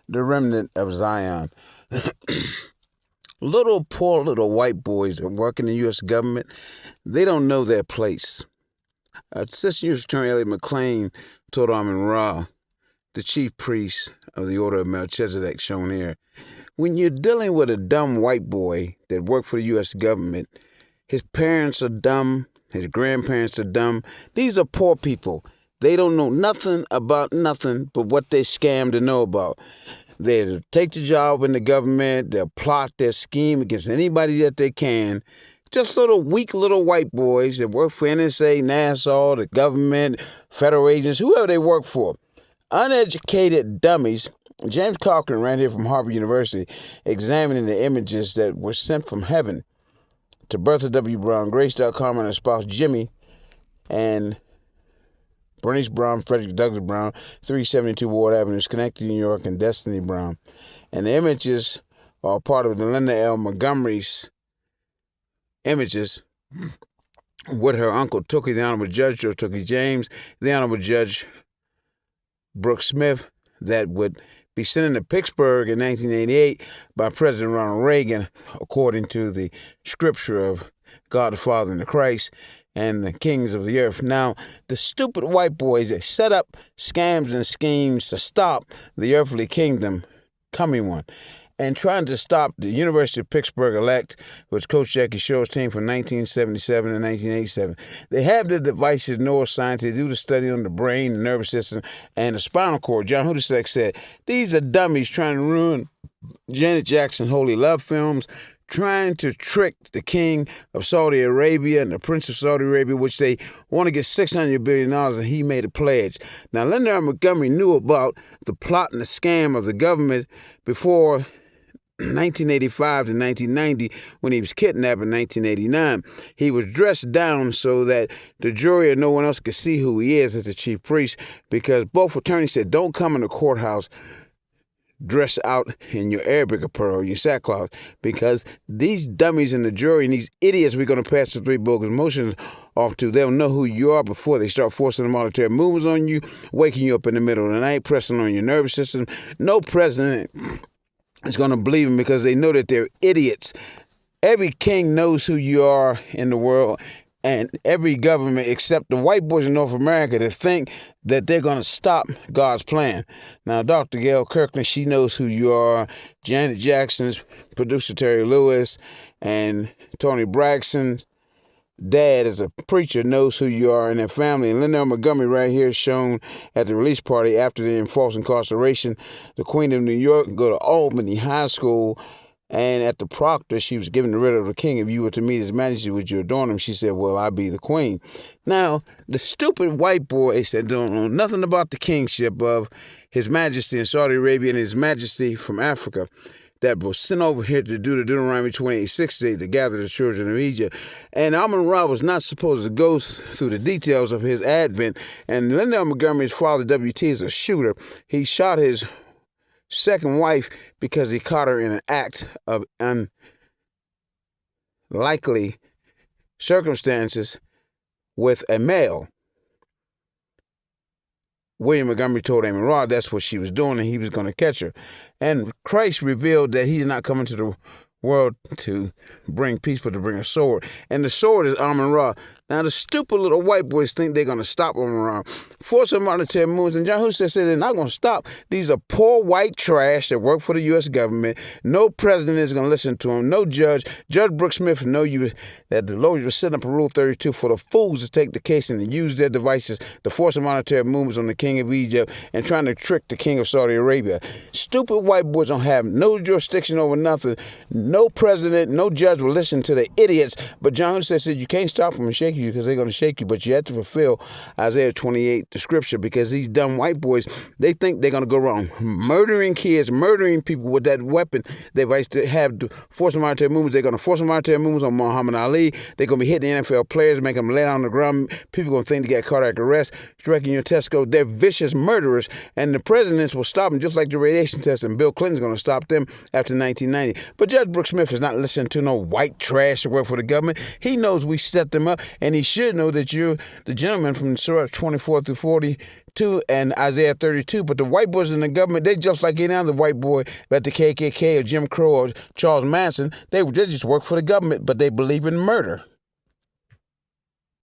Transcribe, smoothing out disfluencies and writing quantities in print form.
the remnant of Zion. Little poor little white boys that work in the U.S. government, they don't know their place. Assistant U.S. Attorney Elliot McClain told Amun-Ra, the chief priest of the Order of Melchizedek shown here, when you're dealing with a dumb white boy that worked for the U.S. government, his parents are dumb, his grandparents are dumb. These are poor people. They don't know nothing about nothing but what they scam to know about. They'll take the job in the government. They'll plot their scheme against anybody that they can. Just little weak little white boys that work for NSA, NASA, the government, federal agents, whoever they work for. Uneducated dummies. James Cochran ran here from Harvard University examining the images that were sent from heaven to Bertha W. Brown, Grace.com, and her spouse Jimmy, and Bernice Brown, Frederick Douglass Brown, 372 Ward Avenue, Schenectady, New York, and Destiny Brown. And the images are part of the Linda L. Montgomery's images with her uncle Tookie, the Honorable Judge Joe Tookie James, the Honorable Judge Brooks Smith, that would be sent into Pittsburgh in 1988 by President Ronald Reagan, according to the scripture of God the Father and the Christ and the kings of the earth. Now, the stupid white boys that set up scams and schemes to stop the earthly kingdom, coming one, and trying to stop the University of Pittsburgh elect, which Coach Jackie Show's team from 1977 and 1987. They have the devices, neuroscience, they do the study on the brain, the nervous system, and the spinal cord. John Hudasek said, these are dummies trying to ruin Janet Jackson's Holy Love films, trying to trick the king of Saudi Arabia and the prince of Saudi Arabia, which they want to get $600 billion, and he made a pledge. Now, Linda R. Montgomery knew about the plot and the scam of the government before 1985 to 1990, when he was kidnapped in 1989. He was dressed down so that the jury or no one else could see who he is as the chief priest, because both attorneys said, don't come in the courthouse dressed out in your Arabic apparel, your sackcloth, because these dummies in the jury and these idiots we're going to pass the three bogus motions off to, they'll know who you are before they start forcing the monetary movements on you, waking you up in the middle of the night, pressing on your nervous system. No president is going to believe them because they know that they're idiots. Every king knows who you are in the world, and every government except the white boys in North America that think that they're going to stop God's plan. Now, Dr. Gayle Kirkland, she knows who you are. Janet Jackson's producer, Terry Lewis, and Toni Braxton's dad, as a preacher, knows who you are and their family. And Linda Montgomery right here is shown at the release party after the enforced incarceration. The Queen of New York go to Albany High School, and at the proctor, she was given the writ of the king. If you were to meet his majesty, would you adorn him? She said, well, I be the queen. Now, the stupid white boys that don't know nothing about the kingship of his majesty in Saudi Arabia and his majesty from Africa, that was sent over here to do the Deuteronomy 28:68 to gather the children of Egypt. And Amun-Ra was not supposed to go through the details of his advent. And Linda Montgomery's father, W.T., is a shooter. He shot his second wife because he caught her in an act of unlikely circumstances with a male. William Montgomery told Amun-Ra that's what she was doing, and he was going to catch her. And Christ revealed that he did not come into the world to bring peace, but to bring a sword. And the sword is Amun-Ra. Now, the stupid little white boys think they're going to stop Amun-Ra. Force them out of their moons. And John Hussein said they're not going to stop. These are poor white trash that work for the U.S. government. No president is going to listen to them. No judge. Judge Brooks Smith know that the lawyers were setting up a Rule 32 for the fools to take the case and to use their devices to force monetary movements on the king of Egypt and trying to trick the king of Saudi Arabia. Stupid white boys don't have no jurisdiction over nothing. No president, no judge will listen to the idiots. But John Hussein said you can't stop them and shake you because they're going to shake you, but you have to fulfill Isaiah 28, the scripture, because these dumb white boys, they think they're going to go around murdering kids, murdering people with that weapon device to have to force monetary movements. They're going to force monetary movements on Muhammad Ali. They're going to be hitting NFL players, make them lay down on the ground. People are going to think they get cardiac arrest, striking your Tesco. They're vicious murderers, and the presidents will stop them just like the radiation test, and Bill Clinton's going to stop them after 1990. But Judge Brooks Smith is not listening to no white trash that work for the government. He knows we set them up, And he should know that you're the gentleman from Surah 24 through 42 and Isaiah 32. But the white boys in the government, they just like any other white boy at the KKK or Jim Crow or Charles Manson. They just work for the government, but they believe in murder.